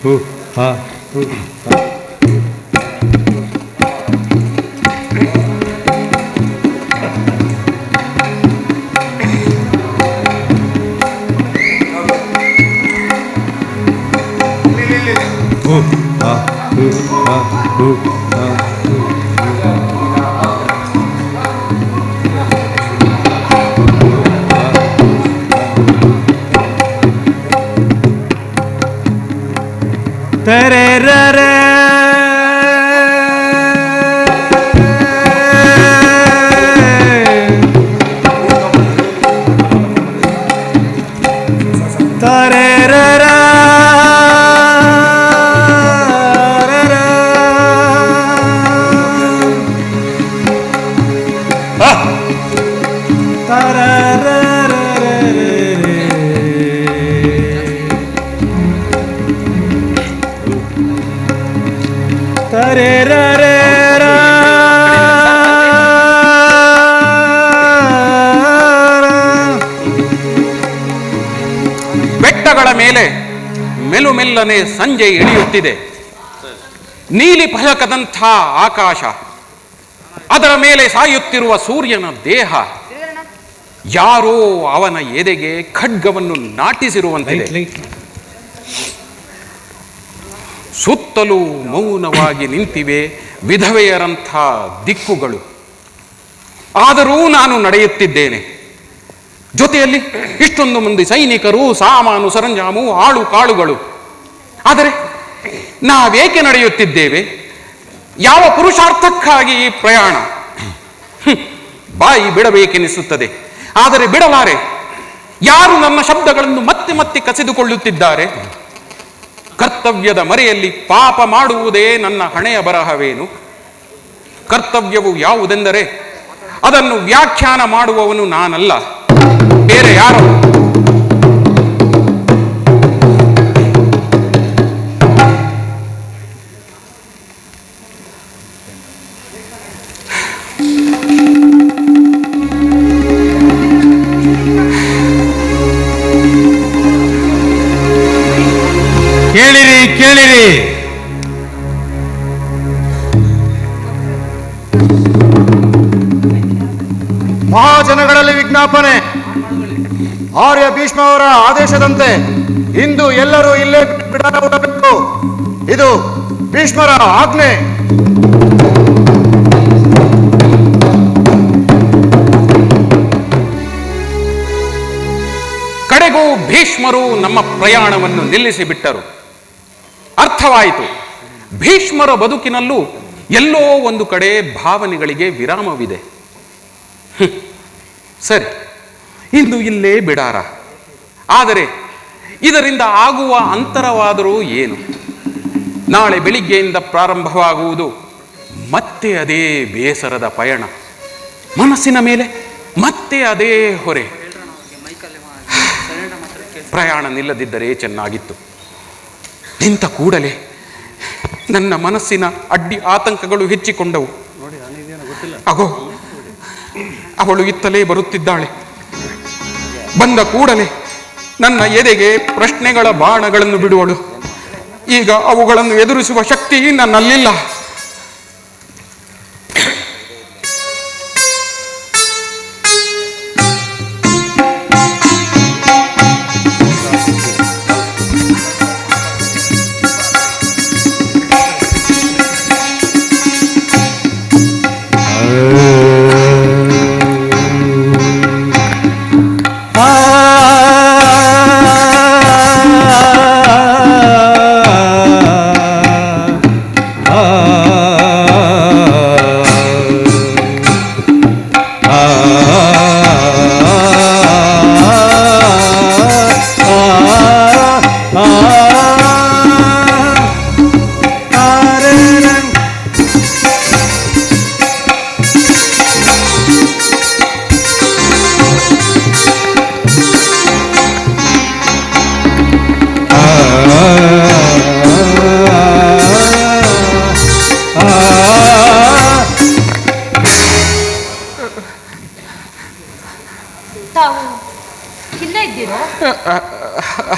ಹೂ ಹಾ ಹೂ ತರೆ ಬೆಟ್ಟಗಳ ಮೇಲೆ ಮೆಲ್ಲನೆ ಸಂಜೆ ಇಳಿಯುತ್ತಿದೆ. ನೀಲಿ ಫಲಕದಂಥ ಆಕಾಶ, ಅದರ ಮೇಲೆ ಸಾಯುತ್ತಿರುವ ಸೂರ್ಯನ ದೇಹ, ಯಾರೋ ಅವನ ಎದೆಗೆ ಖಡ್ಗವನ್ನು ನಾಟಿಸಿರುವಂತಿದೆ. ಸುತ್ತಲೂ ಮೌನವಾಗಿ ನಿಂತಿವೆ ವಿಧವೆಯರಂಥ ದಿಕ್ಕುಗಳು. ಆದರೂ ನಾನು ನಡೆಯುತ್ತಿದ್ದೇನೆ. ಜೊತೆಯಲ್ಲಿ ಇಷ್ಟೊಂದು ಮಂದಿ ಸೈನಿಕರು, ಸಾಮಾನು ಸರಂಜಾಮು, ಆಳು ಕಾಳುಗಳು. ಆದರೆ ನಾವೇಕೆ ನಡೆಯುತ್ತಿದ್ದೇವೆ? ಯಾವ ಪುರುಷಾರ್ಥಕ್ಕಾಗಿ ಈ ಪ್ರಯಾಣ? ಬಾಯಿ ಬಿಡಬೇಕೆನಿಸುತ್ತದೆ, ಆದರೆ ಬಿಡಲಾರೆ. ಯಾರು ನನ್ನ ಶಬ್ದಗಳನ್ನು ಮತ್ತೆ ಮತ್ತೆ ಕಸಿದುಕೊಳ್ಳುತ್ತಿದ್ದಾರೆ? ಕರ್ತವ್ಯದ ಮರೆಯಲ್ಲಿ ಪಾಪ ಮಾಡುವುದೇ ನನ್ನ ಹಣೆಯ ಬರಹವೇನು? ಕರ್ತವ್ಯವು ಯಾವುದೆಂದರೆ ಅದನ್ನು ವ್ಯಾಖ್ಯಾನ ಮಾಡುವವನು ನಾನಲ್ಲ, ಬೇರೆ ಯಾರೋ. ಕೇಳಿರಿ ಕೇಳಿರಿ, ಮಹಾಜನಗಳಲ್ಲಿ ವಿಜ್ಞಾಪನೆ. ಆರ್ಯ ಭೀಷ್ಮ ಅವರ ಆದೇಶದಂತೆ ಇಂದು ಎಲ್ಲರೂ ಇಲ್ಲೇ ಬಿಡಾರ ಉಡಬೇಕು. ಇದು ಭೀಷ್ಮರ ಆಜ್ಞೆ. ಕಡೆಗೂ ಭೀಷ್ಮರು ನಮ್ಮ ಪ್ರಯಾಣವನ್ನು ನಿಲ್ಲಿಸಿಬಿಟ್ಟರು. ಅರ್ಥವಾಯಿತು, ಭೀಷ್ಮರ ಬದುಕಿನಲ್ಲೂ ಎಲ್ಲೋ ಒಂದು ಕಡೆ ಭಾವನೆಗಳಿಗೆ ವಿರಾಮವಿದೆ. ಸರಿ, ಇಂದು ಇಲ್ಲೇ ಬಿಡಾರ. ಆದರೆ ಇದರಿಂದ ಆಗುವ ಅಂತರವಾದರೂ ಏನು? ನಾಳೆ ಬೆಳಿಗ್ಗೆಯಿಂದ ಪ್ರಾರಂಭವಾಗುವುದು ಮತ್ತೆ ಅದೇ ಬೇಸರದ ಪಯಣ. ಮನಸ್ಸಿನ ಮೇಲೆ ಮತ್ತೆ ಅದೇ ಹೊರೆ. ಪ್ರಯಾಣ ನಿಲ್ಲದಿದ್ದರೆ ಚೆನ್ನಾಗಿತ್ತು. ನಿಂತ ಕೂಡಲೇ ನನ್ನ ಮನಸ್ಸಿನ ಅಡ್ಡಿ ಆತಂಕಗಳು ಹೆಚ್ಚಿಕೊಂಡವು. ಅಗೋ, ಅವಳು ಇತ್ತಲೇ ಬರುತ್ತಿದ್ದಾಳೆ. ಬಂದ ಕೂಡಲೇ ನನ್ನ ಎದೆಗೆ ಪ್ರಶ್ನೆಗಳ ಬಾಣಗಳನ್ನು ಬಿಡುವಳು. ಈಗ ಅವುಗಳನ್ನು ಎದುರಿಸುವ ಶಕ್ತಿ ನನ್ನಲ್ಲಿಲ್ಲ.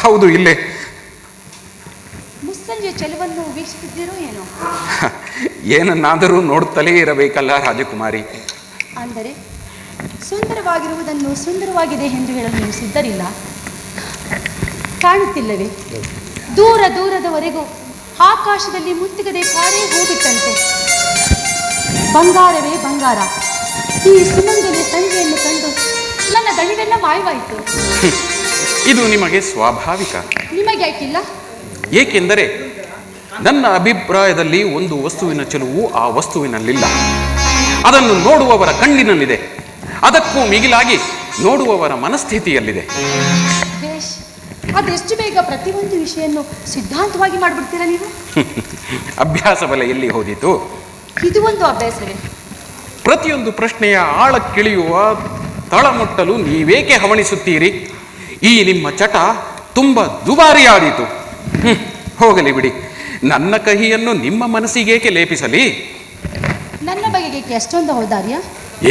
ಹೌದು, ಇಲ್ಲೇ. ಮುಸ್ಸಂಜೆ ಚೆಲುವನ್ನು ವೀಕ್ಷಿಸುತ್ತಿರೋ ಏನೋ? ಏನನ್ನಾದರೂ ನೋಡುತ್ತಲೇ ಇರಬೇಕಲ್ಲ ರಾಜಕುಮಾರಿ. ಅಂದರೆ ಸುಂದರವಾಗಿರುವುದನ್ನು ಸುಂದರವಾಗಿದೆ ಎಂದು ಹೇಳಲು ನೀವು ಸಿದ್ಧರಿಲ್ಲ? ಕಾಣುತ್ತಿಲ್ಲವೇ? ದೂರ ದೂರದವರೆಗೂ ಆಕಾಶದಲ್ಲಿ ಮುತ್ತಿಗದೆ ಕಾರೇ ಹೋಗಿತ್ತಂತೆ. ಬಂಗಾರವೇ ಬಂಗಾರ. ಈ ಸುಮಂಗಲಿ ಸಂಜೆಯನ್ನು ಕಂಡು ನನ್ನ ದಣಿವೆಲ್ಲ ಮಾಯವಾಯಿತು. ಇದು ನಿಮಗೆ ಸ್ವಾಭಾವಿಕ. ನಿಮಗೆ ಯಾಕಿಲ್ಲ? ಏಕೆಂದರೆ ನನ್ನ ಅಭಿಪ್ರಾಯದಲ್ಲಿ ಒಂದು ವಸ್ತುವಿನ ಚೆಲುವು ಆ ವಸ್ತುವಿನಲ್ಲಿಲ್ಲ. ಅದನ್ನು ನೋಡುವವರ ಕಣ್ಣಿನಲ್ಲಿದೆ. ಅದಕ್ಕೂ ಮಿಗಿಲಾಗಿ ನೋಡುವವರ ಮನಸ್ಥಿತಿಯಲ್ಲಿದೆ. ಬೇಷ್, ಅದೆಷ್ಟು ಬೇಗ ಪ್ರತಿಯೊಂದು ವಿಷಯನ್ನು ಸಿದ್ಧಾಂತವಾಗಿ ಮಾಡಿಬಿಡ್ತೀರಾ ನೀವು? ಅಭ್ಯಾಸ ಬಲ ಎಲ್ಲಿ ಹೋದಿತು? ಇದು ಒಂದು ಅಭ್ಯಾಸವೇ? ಪ್ರತಿಯೊಂದು ಪ್ರಶ್ನೆಯ ಆಳಕ್ಕಿಳಿಯುವ ತಳಮುಟ್ಟಲು ನೀವೇಕೆ ಹವಣಿಸುತ್ತೀರಿ? ಈ ನಿಮ್ಮ ಚಟ ತುಂಬ ದುಬಾರಿಯಾದೀತು. ಹೋಗಲಿ ಬಿಡಿ. ನನ್ನ ಕಹಿಯನ್ನು ನಿಮ್ಮ ಮನಸ್ಸಿಗೇಕೆ ಲೇಪಿಸಲಿ? ನನ್ನ ಬಗೆಗೆ ಅಷ್ಟೊಂದು ಔದಾರ್ಯ?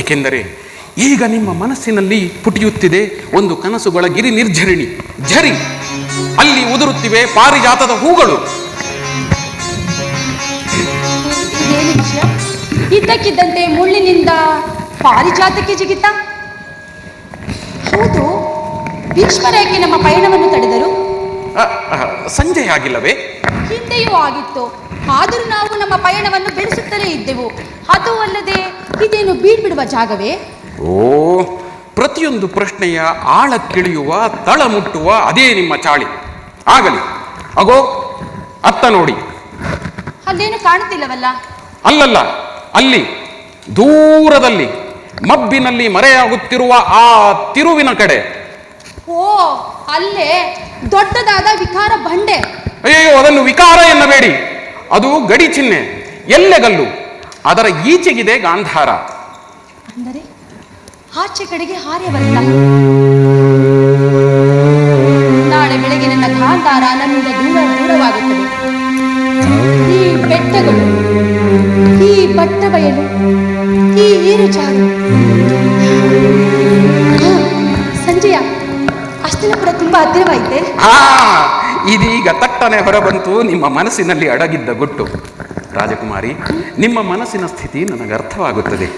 ಏಕೆಂದರೆ ಈಗ ನಿಮ್ಮ ಮನಸ್ಸಿನಲ್ಲಿ ಪುಟಿಯುತ್ತಿದೆ ಒಂದು ಕನಸುಗಳ ಗಿರಿ ನಿರ್ಝರಿಣಿ ಝರಿ. ಅಲ್ಲಿ ಉದುರುತ್ತಿವೆ ಪಾರಿಜಾತದ ಹೂಗಳು. ಇದೇನು ವಿಷಯ? ಇದ್ದಕ್ಕಿದ್ದಂತೆ ಮುಳ್ಳಿನಿಂದ ಪಾರಿಜಾತಕ್ಕೆ ಜಿಗಿತ? ಹೌದು, ಭೀಷ್ಮರೇಕೆ ನಮ್ಮ ಪಯಣವನ್ನು ತಡೆದರು? ಸಂಜೆ ಆಗಿಲ್ಲವೇ? ಹಿಂದೆಯೂ ಆಗಿತ್ತು. ಆದರೂ ನಾವು ನಮ್ಮ ಪಯಣವನ್ನು ಬೆಳೆಸುತ್ತಲೇ ಇದ್ದೆವು. ಅದು ಅಲ್ಲದೆ ಇದೇನು ಬೀಳ್ಬಿಡುವ ಜಾಗವೇ? ಓ, ಪ್ರತಿಯೊಂದು ಪ್ರಶ್ನೆಯ ಆಳಕ್ಕಿಳಿಯುವ ತಳ ಮುಟ್ಟುವ ಅದೇ ನಿಮ್ಮ ಚಾಳಿ. ಆಗಲಿ, ಅಗೋ ಅತ್ತ ನೋಡಿ. ಅಲ್ಲೇನು ಕಾಣುತ್ತಿಲ್ಲವಲ್ಲ? ಅಲ್ಲಲ್ಲ, ಅಲ್ಲಿ ದೂರದಲ್ಲಿ ಮಬ್ಬಿನಲ್ಲಿ ಮರೆಯಾಗುತ್ತಿರುವ ಆ ತಿರುವಿನ ಕಡೆ. ಓ, ಅಲ್ಲೇ ದೊಡ್ಡದಾದ ವಿಕಾರ ಬಂಡೆ. ಅಯ್ಯೋ, ಅದನ್ನು ವಿಕಾರ ಎನ್ನಬೇಡಿ. ಅದು ಗಡಿ ಚಿಹ್ನೆ, ಎಲ್ಲೆಗಲ್ಲು. ಅದರ ಈಚೆಗಿದೆ ಗಾಂಧಾರ. ಅಂದರೆ ಆಚೆ ಕಡೆಗೆ ಹಾರ್ಯವಲ್ಲ. ನಾಳೆ ಬೆಳಗ್ಗೆ ನನ್ನ ಗಾಂಧಾರ ನನ್ನಿಂದ ದೂರವಾಗುತ್ತದೆ. ಈ ಬೆಟ್ಟಗಳು, ಈ ಬಟ್ಟ ಬಯಲು, ಈ ಏರು ಚಾರು. ಸಂಜೆಯ ಅಷ್ಟನಪುರ ತುಂಬಾ ಹತ್ತಿರವಾಯಿತೆ. ಇದೀಗ ತಟ್ಟನೆ ಹೊರಬಂತು ನಿಮ್ಮ ಮನಸ್ಸಿನಲ್ಲಿ ಅಡಗಿದ್ದ ಗುಟ್ಟು. ರಾಜಕುಮಾರಿ, ನಿಮ್ಮ ಮನಸ್ಸಿನ ಸ್ಥಿತಿ ನನಗೆ ಅರ್ಥವಾಗುತ್ತದೆ.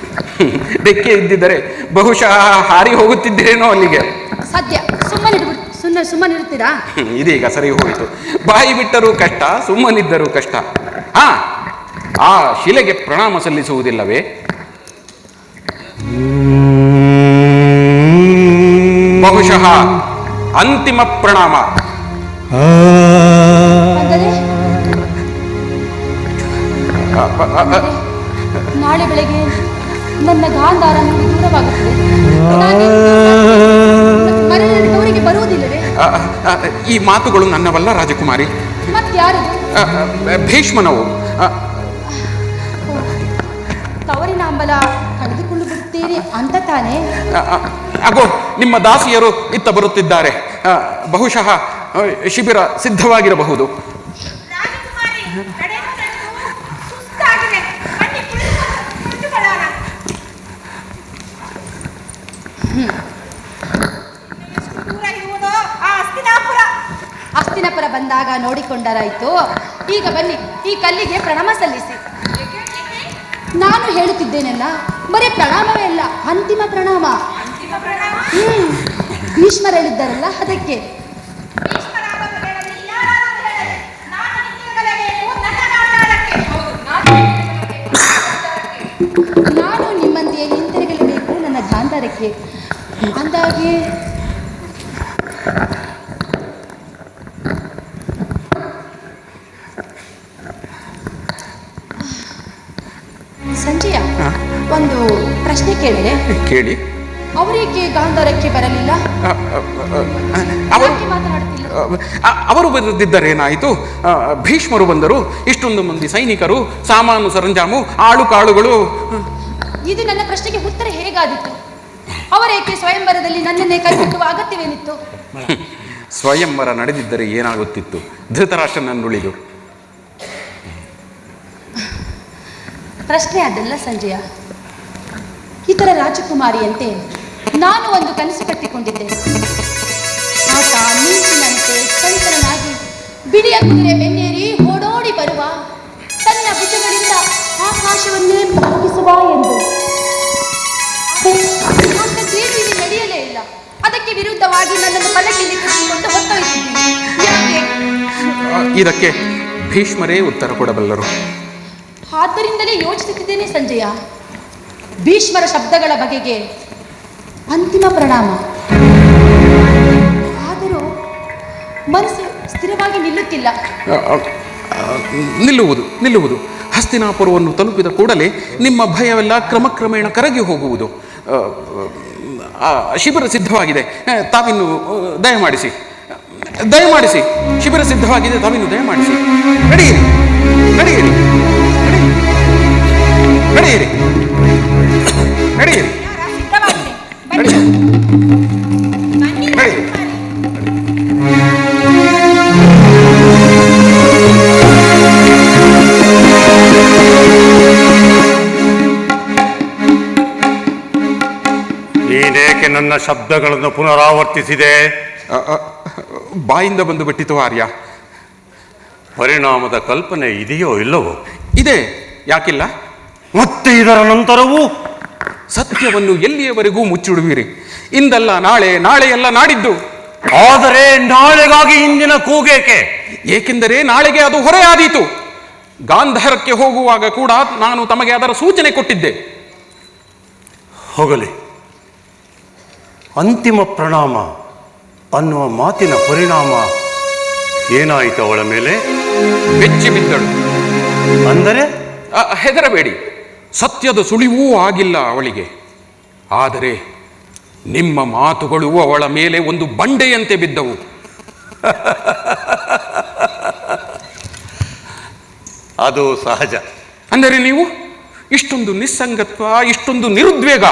ಬೆಕ್ಕೆ ಇದ್ದಿದ್ದರೆ ಬಹುಶಃ ಹಾರಿ ಹೋಗುತ್ತಿದ್ದೇನೋ ಅಲ್ಲಿಗೆ. ಸದ್ಯ ಸುಮ್ಮನಿರುತ್ತೀರಾ? ಇದೀಗ ಸರಿ ಹೋಯಿತು. ಬಾಯಿ ಬಿಟ್ಟರೂ ಕಷ್ಟ, ಸುಮ್ಮನಿದ್ದರೂ ಕಷ್ಟ. ಆ ಶಿಲೆಗೆ ಪ್ರಣಾಮ ಸಲ್ಲಿಸುವುದಿಲ್ಲವೇ? ಬಹುಶಃ ಅಂತಿಮ ಪ್ರಣಾಮ. ನಾಳೆ ಬೆಳಗ್ಗೆ ನನ್ನ ಗಾಂಧಾರ ನನಗೆ ದೂರವಾಗುತ್ತದೆ. ಅವರಿಗೆ ಬರುವುದಿಲ್ಲವೇ? ಈ ಮಾತುಗಳು ನನ್ನವಲ್ಲ ರಾಜಕುಮಾರಿ. ಮತ್ಯಾರದು? ಭೀಷ್ಮನವು. ತವರಿನ ಅಂಬಲ ಕಳೆದುಕೊಂಡು ಬಿಡುತ್ತೀರಿ ಅಂತ ತಾನೇ? ಅಗೋ, ನಿಮ್ಮ ದಾಸಿಯರು ಇತ್ತ ಬರುತ್ತಿದ್ದಾರೆ. ಬಹುಶಃ ಶಿಬಿರ ಸಿದ್ಧವಾಗಿರಬಹುದು. ಹಸ್ತಿನಾಪುರ ಬಂದಾಗ ನೋಡಿಕೊಂಡರಾಯ್ತು. ಈಗ ಬನ್ನಿ, ಈ ಕಲ್ಲಿಗೆ ಪ್ರಣಾಮ ಸಲ್ಲಿಸಿ. ನಾನು ಹೇಳುತ್ತಿದ್ದೇನಲ್ಲ, ಬರೀ ಪ್ರಣಾಮವೇ ಅಲ್ಲ, ಅಂತಿಮ ಪ್ರಣಾಮ. ಭೀಷ್ಮರು ಹೇಳಿದ್ದಾರಲ್ಲ, ಅದಕ್ಕೆ. ನಾನು ನಿಮ್ಮಂತೆಯೇ ಹಿಂತಿರುಗಲೇಬೇಕು ನನ್ನ ಗಾಂಧಾರಕ್ಕೆ. ಅಂದಾಗೆ ಸಂಜಯ, ಒಂದು ಪ್ರಶ್ನೆ ಕೇಳಿದೆ. ಕೇಳಿ. ಅವರೇಕೆ ಗಾಂಧಾರಕ್ಕೆ ಬರಲಿಲ್ಲ? ಅವರು ಬರೆದಿದ್ದರೇನಾಯಿತು? ಭೀಷ್ಮರು ಬಂದರು, ಇಷ್ಟೊಂದು ಮಂದಿ ಸೈನಿಕರು, ಸಾಮಾನು ಸರಂಜಾಮು, ಆಳು ಕಾಳುಗಳು. ಇದು ನನ್ನ ಪ್ರಶ್ನೆಗೆ ಉತ್ತರ ಹೇಗಾದಿತ್ತು? ಅವರೇಕೆ ಸ್ವಯಂವರದಲ್ಲಿ ನನ್ನನ್ನೇ ಕೈಬಿಟ್ಟುವ ಅಗತ್ಯವೇನಿತ್ತು? ಸ್ವಯಂವರ ನಡೆದಿದ್ದರೆ ಏನಾಗುತ್ತಿತ್ತು? ಧೃತರಾಷ್ಟ್ರನನ್ನುಳಿದು. ಪ್ರಶ್ನೆ ಅದಲ್ಲ ಸಂಜಯ. ಇತರ ರಾಜಕುಮಾರಿಯಂತೆ ನಾನು ಒಂದು ಕನಸು ಕಟ್ಟಿಕೊಂಡಿದ್ದೆ. ಆತ ಮಿಂಚಿನಂತೆ ಚಂಚಲನಾಗಿ ಬಿಳಿಯ ಕುದುರೆ ಬೆನ್ನೇರಿ ಇದಕ್ಕೆ ಭೀಷ್ಮರೇ ಉತ್ತರ ಕೊಡಬಲ್ಲರು. ಆದ್ದರಿಂದಲೇ ಯೋಚಿಸುತ್ತಿದ್ದೇನೆ ಸಂಜಯ. ಭೀಷ್ಮರ ಶಬ್ದಗಳ ಬಗೆಗೆ ಅಂತಿಮ ಪ್ರಣಾಮ. ಆದರೂ ಮನಸ್ಸು ಸ್ಥಿರವಾಗಿ ನಿಲ್ಲುತ್ತಿಲ್ಲ. ನಿಲ್ಲುವುದು ಹಸ್ತಿನಾಪುರವನ್ನು ತಲುಪಿದ ಕೂಡಲೇ ನಿಮ್ಮ ಭಯವೆಲ್ಲ ಕ್ರಮಕ್ರಮೇಣ ಕರಗಿ ಹೋಗುವುದು. ಶಿಬಿರ ಸಿದ್ಧವಾಗಿದೆ, ತಾವಿನ್ನು ದಯಮಾಡಿಸಿ. ಶಿಬಿರ ಸಿದ್ಧವಾಗಿದೆ, ತಾವಿನ್ನು ದಯಮಾಡಿಸಿ. ನಡೆಯಿರಿ ನಡೆಯಿರಿ ನಡೆಯಿರಿ ನಡೆಯಿರಿ ನಡೆಯಿರಿ. ನೀನೇಕೆ ನನ್ನ ಶಬ್ದಗಳನ್ನು ಪುನರಾವರ್ತಿಸಿದೆ? ಬಾಯಿಂದ ಬಂದು ಬಿಟ್ಟಿತು ಆರ್ಯ. ಪರಿಣಾಮದ ಕಲ್ಪನೆ ಇದೆಯೋ ಇಲ್ಲವೋ? ಇದೆ, ಯಾಕಿಲ್ಲ? ಮತ್ತೆ ಇದರ ನಂತರವೂ ಸತ್ಯವನ್ನು ಎಲ್ಲಿಯವರೆಗೂ ಮುಚ್ಚಿಡುವಿರಿ? ಇಂದಲ್ಲ ನಾಳೆ, ನಾಳೆಯಲ್ಲ ನಾಡಿದ್ದು. ಆದರೆ ನಾಳೆಗಾಗಿ ಇಂದಿನ ಕೂಗೇಕೆ? ಏಕೆಂದರೆ ನಾಳೆಗೆ ಅದು ಹೊರೆಯಾದೀತು. ಗಾಂಧಾರಕ್ಕೆ ಹೋಗುವಾಗ ಕೂಡ ನಾನು ತಮಗೆ ಅದರ ಸೂಚನೆ ಕೊಟ್ಟಿದ್ದೆ. ಹೋಗಲಿ. ಅಂತಿಮ ಪ್ರಣಾಮ ಅನ್ನುವ ಮಾತಿನ ಪರಿಣಾಮ ಏನಾಯಿತು ಅವಳ ಮೇಲೆ? ಬೆಚ್ಚಿ ಬಿದ್ದಳು. ಅಂದರೆ ಹೆದರಬೇಡಿ, ಸತ್ಯದ ಸುಳಿವೂ ಆಗಿಲ್ಲ ಅವಳಿಗೆ. ಆದರೆ ನಿಮ್ಮ ಮಾತುಗಳು ಅವಳ ಮೇಲೆ ಒಂದು ಬಂಡೆಯಂತೆ ಬಿದ್ದವು. ಅದು ಸಹಜ. ಅಂದರೆ ನೀವು ಇಷ್ಟೊಂದು ನಿಸ್ಸಂಗತ್ವ, ಇಷ್ಟೊಂದು ನಿರುದ್ವೇಗ,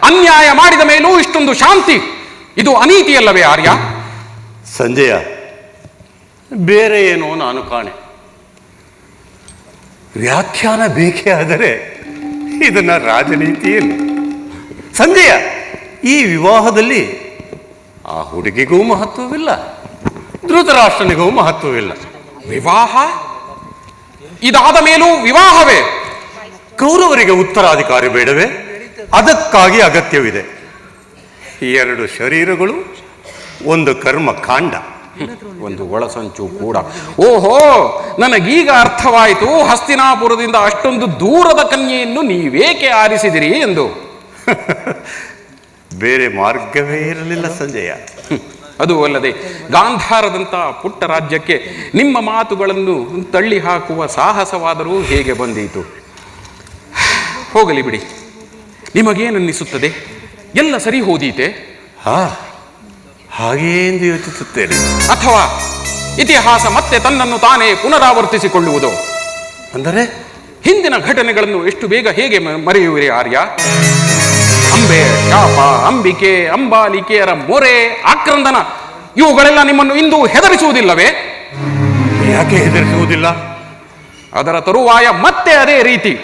ಅನ್ಯಾಯ ಮಾಡಿದ ಮೇಲೂ ಇಷ್ಟೊಂದು ಶಾಂತಿ, ಇದು ಅನೀತಿಯಲ್ಲವೇ ಆರ್ಯ? ಸಂಜಯ, ಬೇರೆ ಏನೋ ನಾನು ಕಾಣೆ. ವ್ಯಾಖ್ಯಾನ ಬೇಕೇ ಆದರೆ ಇದನ್ನ ರಾಜನೀತಿಯಲ್ಲಿ. ಸಂಜಯ, ಈ ವಿವಾಹದಲ್ಲಿ ಆ ಹುಡುಗಿಗೂ ಮಹತ್ವವಿಲ್ಲ, ಧೃತರಾಷ್ಟ್ರನಿಗೂ ಮಹತ್ವವಿಲ್ಲ. ವಿವಾಹ? ಇದಾದ ಮೇಲೂ ವಿವಾಹವೇ? ಕೌರವರಿಗೆ ಉತ್ತರಾಧಿಕಾರಿ ಬೇಡವೇ? ಅದಕ್ಕಾಗಿ ಅಗತ್ಯವಿದೆ. ಎರಡು ಶರೀರಗಳು, ಒಂದು ಕರ್ಮ ಕಾಂಡ, ಒಂದು ಒಳಸಂಚು ಕೂಡ. ಓಹೋ, ನನಗೀಗ ಅರ್ಥವಾಯಿತು ಹಸ್ತಿನಾಪುರದಿಂದ ಅಷ್ಟೊಂದು ದೂರದ ಕನ್ಯೆಯನ್ನು ನೀವೇಕೆ ಆರಿಸಿದಿರಿ ಎಂದು. ಬೇರೆ ಮಾರ್ಗವೇ ಇರಲಿಲ್ಲ ಸಂಜಯ. ಅದು ಅಲ್ಲದೆ ಗಾಂಧಾರದಂಥ ಪುಟ್ಟ ರಾಜ್ಯಕ್ಕೆ ನಿಮ್ಮ ಮಾತುಗಳನ್ನು ತಳ್ಳಿ ಹಾಕುವ ಸಾಹಸವಾದರೂ ಹೇಗೆ ಬಂದೀತು? ಹೋಗಲಿ ಬಿಡಿ, ನಿಮಗೇನನ್ನಿಸುತ್ತದೆ? ಎಲ್ಲ ಸರಿ ಹೋದೀತೆ? ಹಾಗೇ ಎಂದು ಯೋಚಿಸುತ್ತೇನೆ. ಅಥವಾ ಇತಿಹಾಸ ಮತ್ತೆ ತನ್ನನ್ನು ತಾನೇ ಪುನರಾವರ್ತಿಸಿಕೊಳ್ಳುವುದು? ಅಂದರೆ ಹಿಂದಿನ ಘಟನೆಗಳನ್ನು ಎಷ್ಟು ಬೇಗ ಹೇಗೆ ಮರೆಯುವಿರಿ ಆರ್ಯ? ಅಂಬೆ, ಶಾಪ, ಅಂಬಿಕೆ, ಅಂಬಾಲಿಕೆಯರ ಮೊರೆ, ಆಕ್ರಂದನ, ಇವುಗಳೆಲ್ಲ ನಿಮ್ಮನ್ನು ಇಂದು ಹೆದರಿಸುವುದಿಲ್ಲವೇ? ಯಾಕೆ ಹೆದರಿಸುವುದಿಲ್ಲ? ಅದರ ತರುವಾಯ ಮತ್ತೆ ಅದೇ ರೀತಿ